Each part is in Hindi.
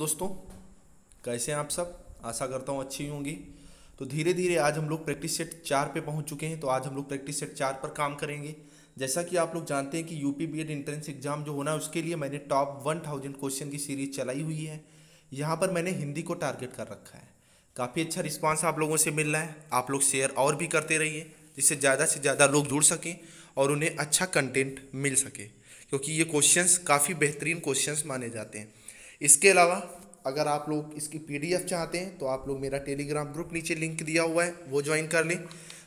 दोस्तों, कैसे हैं आप सब। आशा करता हूँ अच्छी होंगी। तो धीरे धीरे आज हम लोग प्रैक्टिस सेट 4 पे पहुंच चुके हैं। तो आज हम लोग प्रैक्टिस सेट 4 पर काम करेंगे। जैसा कि आप लोग जानते हैं कि यूपी बीएड एंट्रेंस एग्जाम जो होना है उसके लिए मैंने टॉप 1000 क्वेश्चन की सीरीज चलाई हुई है। यहाँ पर मैंने हिंदी को टारगेट कर रखा है। काफ़ी अच्छा रिस्पांस आप लोगों से मिल रहा है। आप लोग शेयर और भी करते रहिए जिससे ज़्यादा से ज़्यादा लोग जुड़ सकें और उन्हें अच्छा कंटेंट मिल सके, क्योंकि ये क्वेश्चंस काफ़ी बेहतरीन क्वेश्चंस माने जाते हैं। इसके अलावा अगर आप लोग इसकी पीडीएफ चाहते हैं तो आप लोग मेरा टेलीग्राम ग्रुप नीचे लिंक दिया हुआ है वो ज्वाइन कर लें।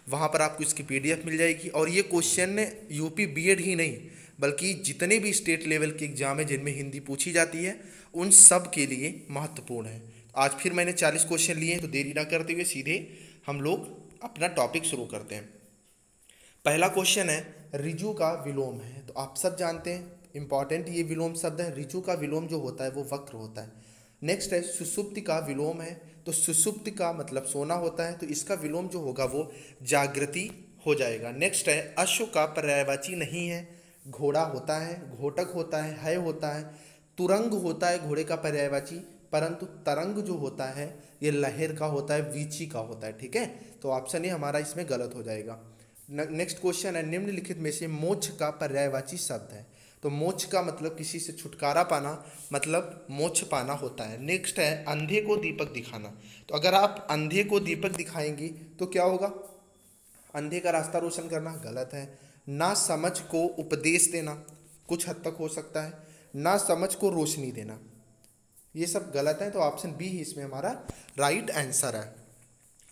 वहाँ पर आपको इसकी पीडीएफ मिल जाएगी। और ये क्वेश्चन यूपी बीएड ही नहीं बल्कि जितने भी स्टेट लेवल के एग्जाम है जिनमें हिंदी पूछी जाती है उन सब के लिए महत्वपूर्ण है। आज फिर मैंने 40 क्वेश्चन लिए हैं, तो देरी ना करते हुए सीधे हम लोग अपना टॉपिक शुरू करते हैं। पहला क्वेश्चन है ऋजु का विलोम है। तो आप सब जानते हैं इंपॉर्टेंट ये विलोम शब्द है। ऋजु का विलोम जो होता है वो वक्र होता है। नेक्स्ट है सुषुप्ति का विलोम है। तो सुषुप्ति का मतलब सोना होता है, तो इसका विलोम जो होगा वो जागृति हो जाएगा। नेक्स्ट है अश्व का पर्यायवाची नहीं है। घोड़ा होता है, घोटक होता है होता है, तुरंग होता है घोड़े का पर्यायवाची, परंतु तरंग जो होता है ये लहर का होता है, वीची का होता है। ठीक है, तो ऑप्शन ए हमारा इसमें गलत हो जाएगा। नेक्स्ट क्वेश्चन है निम्नलिखित में से मोक्ष का पर्यायवाची शब्द है। तो मोक्ष का मतलब किसी से छुटकारा पाना, मतलब मोक्ष पाना होता है। नेक्स्ट है अंधे को दीपक दिखाना। तो अगर आप अंधे को दीपक दिखाएंगी तो क्या होगा, अंधे का रास्ता रोशन करना, गलत है। ना समझ को उपदेश देना, कुछ हद तक हो सकता है। ना समझ को रोशनी देना, ये सब गलत है। तो ऑप्शन बी ही इसमें हमारा राइट आंसर है।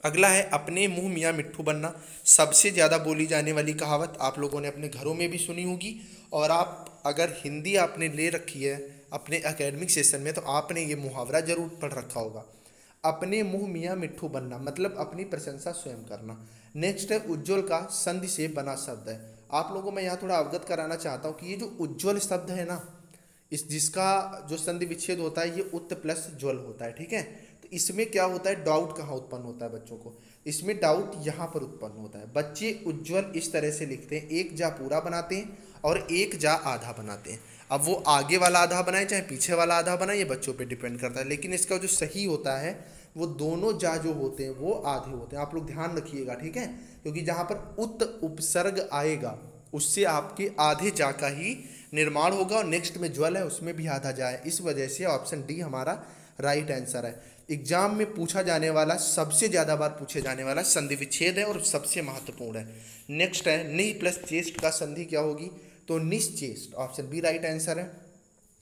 अगला है अपने मुंह मियाँ मिट्ठू बनना। सबसे ज़्यादा बोली जाने वाली कहावत आप लोगों ने अपने घरों में भी सुनी होगी, और आप अगर हिंदी आपने ले रखी है अपने एकेडमिक सेशन में तो आपने ये मुहावरा जरूर पढ़ रखा होगा। अपने मुंह मियाँ मिट्ठू बनना मतलब अपनी प्रशंसा स्वयं करना। नेक्स्ट है उज्ज्वल का संधि से बना शब्द है। आप लोगों को मैं यहाँ थोड़ा अवगत कराना चाहता हूँ कि ये जो उज्ज्वल शब्द है ना, इस जिसका जो संधि विच्छेद होता है ये उत्त प्लस ज्वल होता है। ठीक है, तो इसमें क्या होता है, डाउट कहाँ उत्पन्न होता है बच्चों को, इसमें डाउट यहाँ पर उत्पन्न होता है। बच्चे उज्ज्वल इस तरह से लिखते हैं, एक जा पूरा बनाते हैं और एक जा आधा बनाते हैं। अब वो आगे वाला आधा बनाए चाहे पीछे वाला आधा बनाए ये बच्चों पे डिपेंड करता है, लेकिन इसका जो सही होता है वो दोनों जा जो होते हैं वो आधे होते हैं। आप लोग ध्यान रखिएगा, ठीक है, क्योंकि जहाँ पर उत उपसर्ग आएगा उससे आपके आधे जा का ही निर्माण होगा, और नेक्स्ट में ज्वल है उसमें भी आधा जा है। इस वजह से ऑप्शन डी हमारा राइट आंसर है। एग्जाम में पूछा जाने वाला सबसे ज़्यादा बार पूछे जाने वाला संधि विच्छेद है और सबसे महत्वपूर्ण है। नेक्स्ट है नि प्लस चेस्ट का संधि क्या होगी, तो निश्चेष्ट, ऑप्शन बी राइट आंसर है।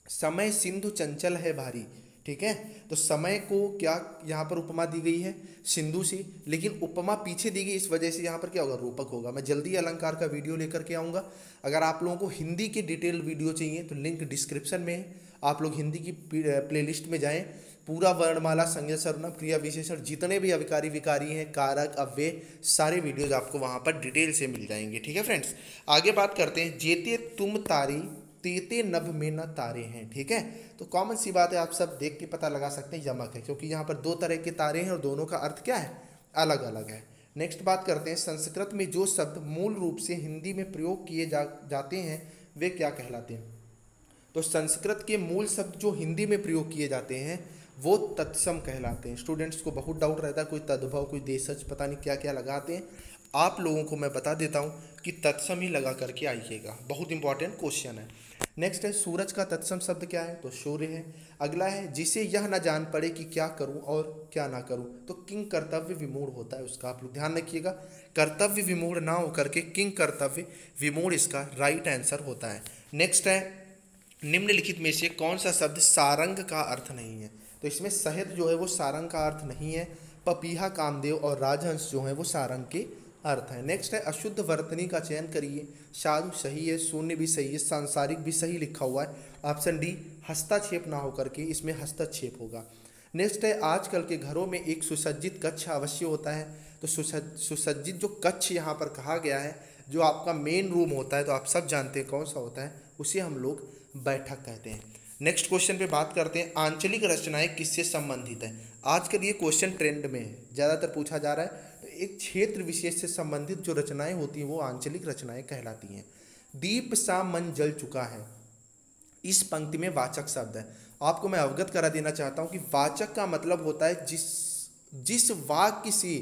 समय सिंधु चंचल है भारी। ठीक है, तो समय को क्या यहाँ पर उपमा दी गई है सिंधु से, लेकिन उपमा पीछे दी गई इस वजह से यहाँ पर क्या होगा, रूपक होगा। मैं जल्दी अलंकार का वीडियो लेकर के आऊँगा। अगर आप लोगों को हिंदी की डिटेल वीडियो चाहिए तो लिंक डिस्क्रिप्शन में है, आप लोग हिंदी की प्लेलिस्ट में जाएं। पूरा वर्णमाला संज्ञा सर्वनाम क्रिया विशेषण जितने भी अविकारी विकारी हैं, कारक अव्यय, सारे वीडियोज आपको वहाँ पर डिटेल से मिल जाएंगे। ठीक है फ्रेंड्स, आगे बात करते हैं जेते तुम तारी तेते नभ में न तारे हैं। ठीक है, तो कॉमन सी बात है, आप सब देख के पता लगा सकते हैं यमक है, क्योंकि यहाँ पर दो तरह के तारे हैं और दोनों का अर्थ क्या है, अलग अलग है। नेक्स्ट बात करते हैं संस्कृत में जो शब्द मूल रूप से हिंदी में प्रयोग किए जाते हैं वे क्या कहलाते हैं। तो संस्कृत के मूल शब्द जो हिंदी में प्रयोग किए जाते हैं वो तत्सम कहलाते हैं। स्टूडेंट्स को बहुत डाउट रहता है, कोई तद्भव कोई देशज पता नहीं क्या क्या लगाते हैं। आप लोगों को मैं बता देता हूँ कि तत्सम ही लगा करके आइएगा, बहुत इंपॉर्टेंट क्वेश्चन है। नेक्स्ट है सूरज का तत्सम शब्द क्या है, तो सूर्य है। अगला है जिसे यह न जान पड़े कि क्या करूं और क्या ना करूं, तो किंग कर्तव्य विमूढ़ होता है उसका, आप लोग ध्यान रखिएगा। कर्तव्य विमूढ़ ना होकर के किंग कर्तव्य विमूढ़ इसका राइट आंसर होता है। नेक्स्ट है निम्नलिखित में से कौन सा शब्द सारंग का अर्थ नहीं है। तो इसमें शहद जो है वो सारंग का अर्थ नहीं है। पपीहा कामदेव और राजहंस जो है वो सारंग के अर्थ है। नेक्स्ट है अशुद्ध वर्तनी का चयन करिए। साधु सही है, शून्य भी सही है, सांसारिक भी सही लिखा हुआ है। ऑप्शन डी हस्तक्षेप ना होकर के इसमें हस्तक्षेप होगा। नेक्स्ट है आजकल के घरों में एक सुसज्जित कक्ष अवश्य होता है। तो सुसज्जित जो कक्ष यहाँ पर कहा गया है, जो आपका मेन रूम होता है, तो आप सब जानते हैं कौन सा होता है, उसे हम लोग बैठक कहते हैं। नेक्स्ट क्वेश्चन पे बात करते हैं आंचलिक रचनाएं किससे संबंधित है। आजकल ये क्वेश्चन ट्रेंड में है, ज़्यादातर पूछा जा रहा है। तो एक क्षेत्र विशेष से संबंधित जो रचनाएं होती हैं वो आंचलिक रचनाएं कहलाती हैं। दीप सा मन जल चुका है, इस पंक्ति में वाचक शब्द है। आपको मैं अवगत करा देना चाहता हूँ कि वाचक का मतलब होता है जिस वाक्य से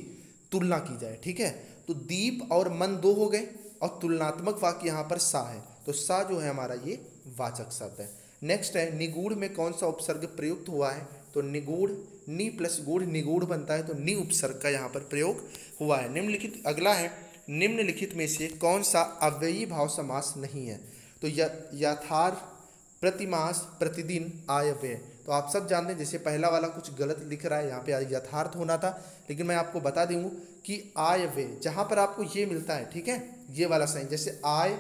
तुलना की जाए, ठीक है। तो दीप और मन दो हो गए और तुलनात्मक वाक्य यहाँ पर सा है, तो सा जो है हमारा ये वाचक शब्द है। नेक्स्ट है निगूढ़ में कौन सा उपसर्ग प्रयुक्त हुआ है, तो निगूढ़ नि प्लस गूढ़ निगूढ़ बनता है, तो नि उपसर्ग का यहाँ पर प्रयोग हुआ है। निम्नलिखित अगला है निम्नलिखित में से कौन सा अव्ययी भाव समास नहीं है, तो यथार्थ प्रतिमास प्रतिदिन आयव्यय। तो आप सब जानते हैं जैसे पहला वाला कुछ गलत लिख रहा है, यहाँ पे यथार्थ होना था, लेकिन मैं आपको बता दूँ कि आयव्यय जहाँ पर आपको ये मिलता है, ठीक है, ये वाला साइन, जैसे आय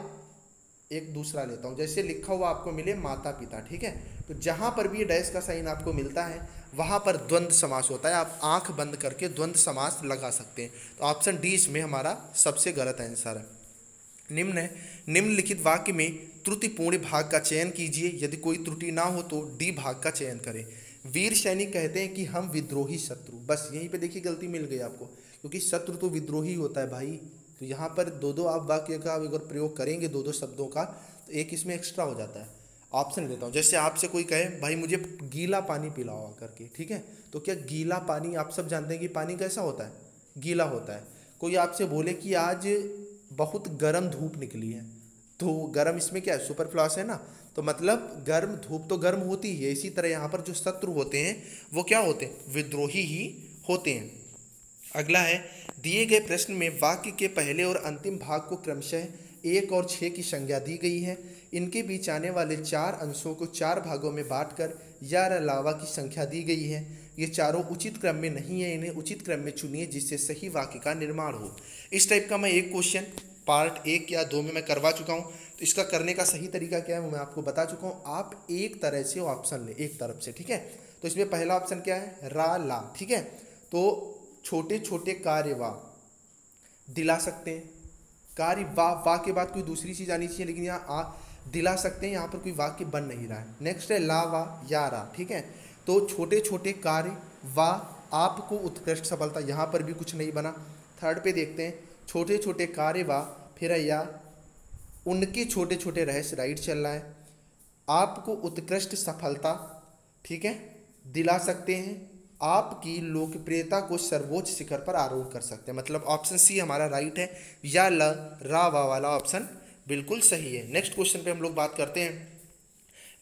एक दूसरा लेता हूँ, जैसे लिखा हुआ आपको मिले माता पिता, ठीक है, तो जहाँ पर भी ये डैश का साइन आपको मिलता है वहाँ पर द्वंद्व समास होता है। आप आंख बंद करके द्वंद्व समास लगा सकते हैं। तो ऑप्शन डी इसमें हमारा सबसे गलत आंसर है। निम्नलिखित वाक्य में त्रुटिपूर्ण भाग का चयन कीजिए, यदि कोई त्रुटि ना हो तो डी भाग का चयन करें। वीर सैनिक कहते हैं कि हम विद्रोही शत्रु, बस यहीं पे देखिए गलती मिल गई आपको, क्योंकि शत्रु तो विद्रोही होता है भाई। तो यहाँ पर दो दो आप वाक्य का अगर प्रयोग करेंगे दो दो शब्दों का, तो एक इसमें एक्स्ट्रा हो जाता है। ऑप्शन देता हूँ, जैसे आपसे कोई कहे भाई मुझे गीला पानी पिलाओ करके, ठीक है, तो क्या गीला पानी, आप सब जानते हैं कि पानी कैसा होता है, गीला होता है। कोई आपसे बोले कि आज बहुत गर्म धूप निकली है, तो गर्म इसमें क्या है, सुपरफ्लॉस है ना, तो मतलब गर्म धूप तो गर्म होती ही है। इसी तरह यहाँ पर जो शत्रु होते हैं वो क्या होते हैं, विद्रोही ही होते हैं। अगला है दिए गए प्रश्न में वाक्य के पहले और अंतिम भाग को क्रमशः 1 और 6 की संज्ञा दी गई है। इनके बीच आने वाले 4 अंशों को 4 भागों में बांटकर या अलावा की संख्या दी गई है। ये चारों उचित क्रम में नहीं है, इन्हें उचित क्रम में चुनिए जिससे सही वाक्य का निर्माण हो। इस टाइप का मैं एक क्वेश्चन पार्ट 1 या 2 में मैं करवा चुका हूँ, तो इसका करने का सही तरीका क्या है वो मैं आपको बता चुका हूँ। आप एक तरह से ऑप्शन लें, एक तरफ से, ठीक है। तो इसमें पहला ऑप्शन क्या है, रा ला, ठीक है, तो छोटे छोटे कार्य वा दिला सकते हैं, कार्य वा के बाद कोई दूसरी चीज़ आनी चाहिए, लेकिन यहाँ आ दिला सकते हैं, यहाँ पर कोई वाक्य बन नहीं रहा है। नेक्स्ट है ला वा या रा, ठीक है, तो छोटे छोटे कार्य वा आपको उत्कृष्ट सफलता, यहाँ पर भी कुछ नहीं बना। थर्ड पे देखते हैं छोटे छोटे कार्य वा, फिर या उनके छोटे छोटे रहस्य, राइट चल रहा है, आपको उत्कृष्ट सफलता, ठीक है, दिला सकते हैं, आपकी लोकप्रियता को सर्वोच्च शिखर पर आरोहण कर सकते हैं। मतलब ऑप्शन सी हमारा राइट है, या ल रा वा वाला ऑप्शन बिल्कुल सही है। नेक्स्ट क्वेश्चन पे हम लोग बात करते हैं,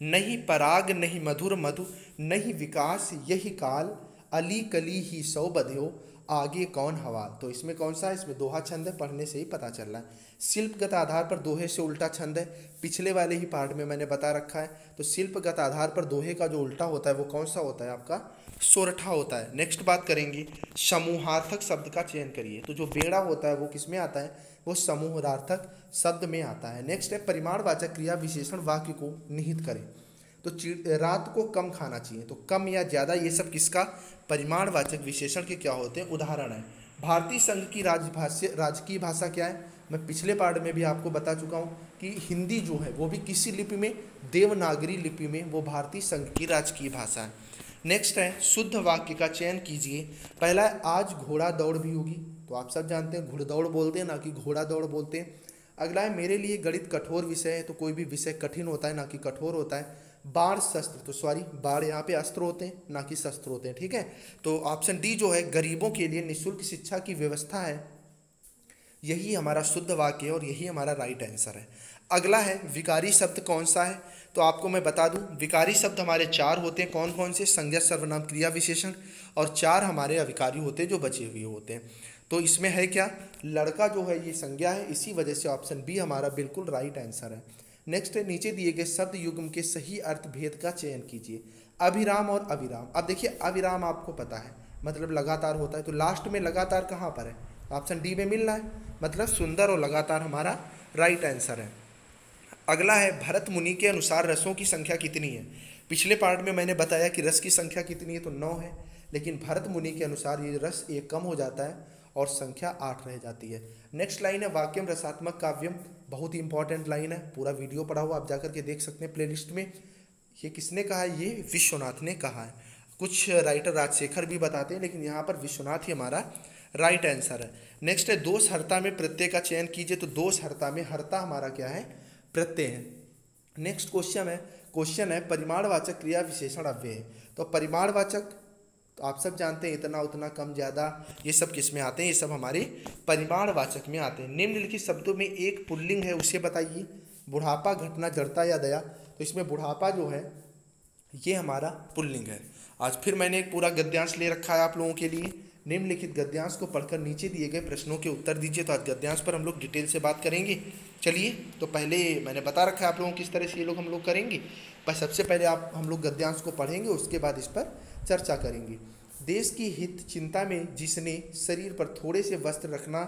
नहीं पराग नहीं मधुर मधु नहीं विकास यही काल, अली कली ही सौ बध्यो आगे कौन हवाल। तो इसमें कौन सा है, इसमें दोहा छंद है, पढ़ने से ही पता चल रहा है। शिल्पगत आधार पर दोहे से उल्टा छंद है, पिछले वाले ही पार्ट में मैंने बता रखा है। तो शिल्पगत आधार पर दोहे का जो उल्टा होता है वो कौन सा होता है, आपका सोरठा होता है। नेक्स्ट बात करेंगे समूहार्थक शब्द का चयन करिए। तो जो बेड़ा होता है वो किस में आता है, वो समूहार्थक शब्द में आता है। नेक्स्ट है परिमाणवाचक क्रिया विशेषण वाक्य को निहित करें। तो रात को कम खाना चाहिए, तो कम या ज़्यादा ये सब किसका, परिमाणवाचक विशेषण के क्या होते हैं, उदाहरण है। भारतीय संघ की राजकीय भाषा क्या है, मैं पिछले पार्ट में भी आपको बता चुका हूँ कि हिंदी जो है वो भी किसी लिपि में, देवनागरी लिपि में, वो भारतीय संघ की राजकीय भाषा है। नेक्स्ट है शुद्ध वाक्य का चयन कीजिए। पहला है आज घोड़ा दौड़ भी होगी, तो आप सब जानते हैं घुड़दौड़ बोलते हैं ना कि घोड़ा दौड़ बोलते हैं। अगला है मेरे लिए गणित कठोर विषय है, तो कोई भी विषय कठिन होता है ना कि कठोर होता है। बाण शस्त्र, तो सॉरी बाण यहाँ पे अस्त्र होते हैं ना कि शस्त्र होते हैं, ठीक है। तो ऑप्शन डी जो है गरीबों के लिए निःशुल्क शिक्षा की व्यवस्था है, यही हमारा शुद्ध वाक्य है और यही हमारा राइट आंसर है। अगला है विकारी शब्द कौन सा है, तो आपको मैं बता दूं विकारी शब्द हमारे 4 होते हैं, कौन कौन से, संज्ञा सर्वनाम क्रिया विशेषण, और 4 हमारे अविकारी होते हैं जो बचे हुए होते हैं। तो इसमें है क्या, लड़का जो है ये संज्ञा है, इसी वजह से ऑप्शन बी हमारा बिल्कुल राइट आंसर है। नेक्स्ट है नीचे दिए गए शब्द युग्म के सही अर्थ भेद का चयन कीजिए। अभिराम और अविराम, अब देखिए अविराम आपको पता है मतलब लगातार होता है, तो लास्ट में लगातार कहाँ पर है, ऑप्शन डी में मिल रहा है, मतलब सुंदर और लगातार हमारा राइट आंसर है। अगला है भरत मुनि के अनुसार रसों की संख्या कितनी है। पिछले पार्ट में मैंने बताया कि रस की संख्या कितनी है, तो 9 है, लेकिन भरत मुनि के अनुसार ये रस 1 कम हो जाता है और संख्या 8 रह जाती है। नेक्स्ट लाइन है वाक्यम रसात्मक काव्यम, बहुत ही इंपॉर्टेंट लाइन है, पूरा वीडियो पढ़ा हुआ आप जाकर के देख सकते हैं प्लेलिस्ट में। ये किसने कहा है, ये विश्वनाथ ने कहा है। कुछ राइटर राजशेखर भी बताते हैं, लेकिन यहाँ पर विश्वनाथ ही हमारा राइट आंसर है। नेक्स्ट है दोष हर्ता में प्रत्यय का चयन कीजिए। तो दोष हर्ता में हर्ता हमारा क्या है, प्रत्यय है। नेक्स्ट क्वेश्चन है परिमाणवाचक क्रिया विशेषण अव्यय। तो परिमाणवाचक तो आप सब जानते हैं इतना उतना कम ज़्यादा ये सब किस में आते हैं, ये सब हमारे परिमाणवाचक में आते हैं। निम्नलिखित शब्दों में एक पुल्लिंग है उसे बताइए। बुढ़ापा, घटना, जड़ता या दया। तो इसमें बुढ़ापा जो है ये हमारा पुल्लिंग है। आज फिर मैंने एक पूरा गद्यांश ले रखा है आप लोगों के लिए। निम्नलिखित गद्यांश को पढ़कर नीचे दिए गए प्रश्नों के उत्तर दीजिए। तो आज गद्यांश पर हम लोग डिटेल से बात करेंगे। चलिए, तो पहले मैंने बता रखा है आप लोगों को किस तरह से ये लोग हम लोग करेंगे। पर सबसे पहले हम लोग गद्यांश को पढ़ेंगे, उसके बाद इस पर चर्चा करेंगे। देश की हित चिंता में जिसने शरीर पर थोड़े से वस्त्र रखना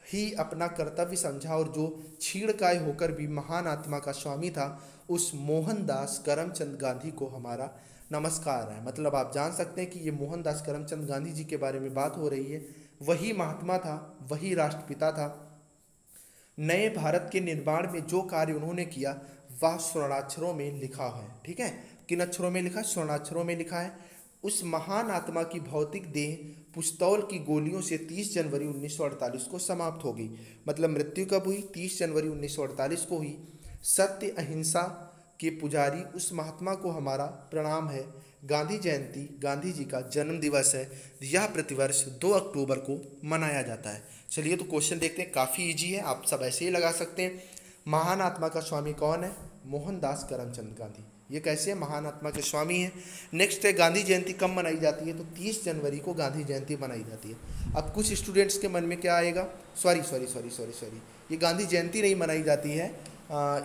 ही अपना कर्तव्य समझा और जो छीड़काय होकर भी महान आत्मा का स्वामी था, उस मोहनदास करमचंद गांधी को हमारा नमस्कार है। मतलब आप जान सकते हैं कि ये मोहनदास करमचंद गांधी जी के बारे में बात हो रही है। वही महात्मा था, वही राष्ट्रपिता था। नए भारत के निर्माण में जो कार्य उन्होंने किया वह स्वर्णाक्षरों में लिखा है। ठीक है, किन अक्षरों में लिखा है? स्वर्णाक्षरों में लिखा है। उस महान आत्मा की भौतिक देह पुस्तौल की गोलियों से 30 जनवरी 1948 को समाप्त हो गई। मतलब मृत्यु कब हुई? 30 जनवरी 1948 को हुई। सत्य अहिंसा के पुजारी उस महात्मा को हमारा प्रणाम है। गांधी जयंती गांधी जी का जन्म दिवस है। यह प्रतिवर्ष 2 अक्टूबर को मनाया जाता है। चलिए, तो क्वेश्चन देखते हैं। काफ़ी इजी है, आप सब ऐसे ही लगा सकते हैं। महान आत्मा का स्वामी कौन है? मोहनदास करमचंद गांधी। ये कैसे है? महान आत्मा के स्वामी हैं। नेक्स्ट है गांधी जयंती कब मनाई जाती है? तो 30 जनवरी को गांधी जयंती मनाई जाती है। अब कुछ स्टूडेंट्स के मन में क्या आएगा? सॉरी, ये गांधी जयंती नहीं मनाई जाती है।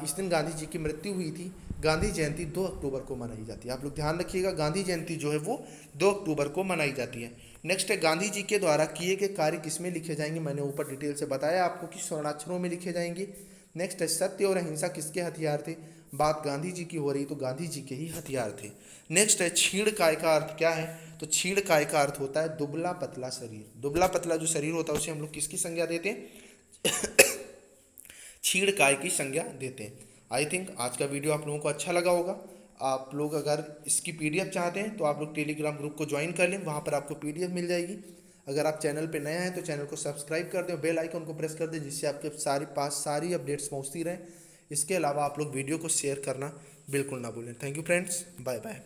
इस दिन गांधी जी की मृत्यु हुई थी। गांधी जयंती 2 अक्टूबर को मनाई जाती है। आप लोग ध्यान रखिएगा, गांधी जयंती जो है वो 2 अक्टूबर को मनाई जाती है। नेक्स्ट है गांधी जी के द्वारा किए गए कार्य किसमें लिखे जाएंगे? मैंने ऊपर डिटेल से बताया आपको कि स्वर्णाक्षरों में लिखे जाएंगे। नेक्स्ट है सत्य और अहिंसा किसके हथियार थे? बात गांधी जी की हो रही तो गांधी जी के ही हथियार थे। नेक्स्ट है छीड़ काय का अर्थ क्या है? तो छीड़ काय का अर्थ होता है दुबला पतला शरीर। दुबला पतला जो शरीर होता है उसे हम लोग किसकी संज्ञा देते हैं? छीड़ काय की संज्ञा देते हैं। आई थिंक आज का वीडियो आप लोगों को अच्छा लगा होगा। आप लोग अगर इसकी PDF चाहते हैं तो आप लोग टेलीग्राम ग्रुप को ज्वाइन कर लें, वहाँ पर आपको PDF मिल जाएगी। अगर आप चैनल पे नया हैं तो चैनल को सब्सक्राइब कर दें, बेल आइकन को प्रेस कर दें, जिससे आपके पास सारी अपडेट्स पहुँचती रहें। इसके अलावा आप लोग वीडियो को शेयर करना बिल्कुल ना भूलें। Thank you friends, bye bye.